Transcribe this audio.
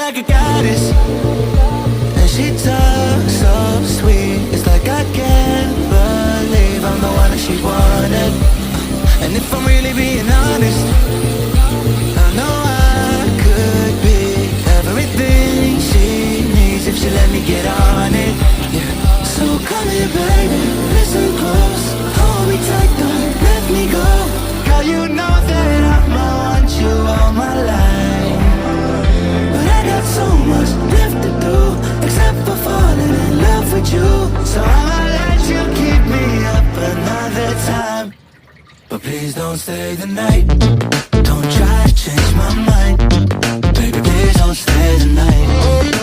like a goddess, and she talks so sweet. It's like I can't believe I'm the one that she wanted. And if I'm really being honest, I know I could be everything she needs if she let me get on it. Yeah. So come here, baby, listen close. Hold me tight, don't let me go. Girl, you know that I'ma want you all my life, but I got so much left to do, except for falling in love with you. So I'ma let you keep me up another time, but please don't stay the night. Don't try to change my mind, baby, please don't stay the night.